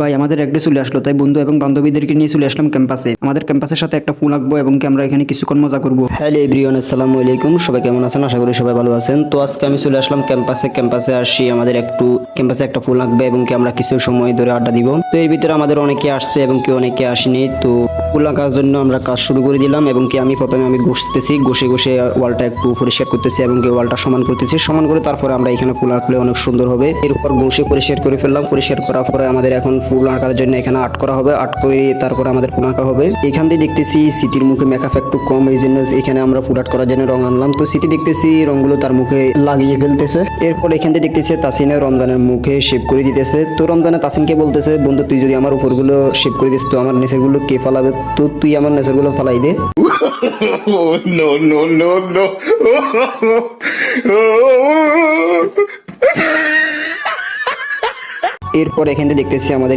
ভাই আমাদের এক ডে চলে আসলো, তাই বন্ধু এবং বান্ধবীদেরকে নিয়ে চলে আসলাম ক্যাম্পাসে। আমাদের ক্যাম্পাসের সাথে একটা ফুল আঁকবো এবং কি আমরা এখানে কিছুক্ষণ মজা করবো। হ্যালো এভরিওয়ান, আসসালামু আলাইকুম। সবাই কেমন আছেন? আশা করি সবাই ভালো আছেন। তো আজকে আমি চলে আসলাম ক্যাম্পাসে আসি আমাদের ক্যাম্পাসে একটা ফুল আঁকবে এবং কি আমরা কিছু সময় ধরে আড্ডা দিব। তো এর ভিতরে আমাদের অনেকে আসছে এবং কি অনেকে আসেনি। তো ফুল আঁকার জন্য আমরা কাজ শুরু করে দিলাম এবং কি প্রথমে আমি ঘষে ওয়ালটা একটু পরিষ্কার করতেছি এবং কি ওয়ালটা সমান করতেছি। সমান করে তারপরে আমরা এখানে ফুল আঁকলে অনেক সুন্দর হবে। এরপর ঘষে পরিষ্কার করে ফেললাম। পরিষ্কার করার পরে আমাদের এখন ফুল আঁকার জন্য এখানে আর্ট করা হবে। আর্ট করে তারপরে আমাদের ফুল আঁকা হবে। এখান দিয়ে দেখতেছি সিটির মুখে মেকআপ একটু কম, এই জন্য এখানে আমরা ফুল আর্ট করার জন্য রং আনলাম। তো সিটি দেখতেছি রংগুলো তার মুখে লাগিয়ে ফেলতেছে। এরপর এখান থেকে দেখতেছি তাসিনে রমজানের মুখে শেপ করে দিতেছে। তো রমজানে তাসিনকে বলতেছে, বন্ধু তুই যদি আমার উপরগুলো শেপ করে দিস তো আমার নিচের গুলো কে ফালাবে, তো তুই আমার নিচের গুলো ফালাই দে। No, no, no, no. এরপর এখান থেকে দেখতেছি আমাদের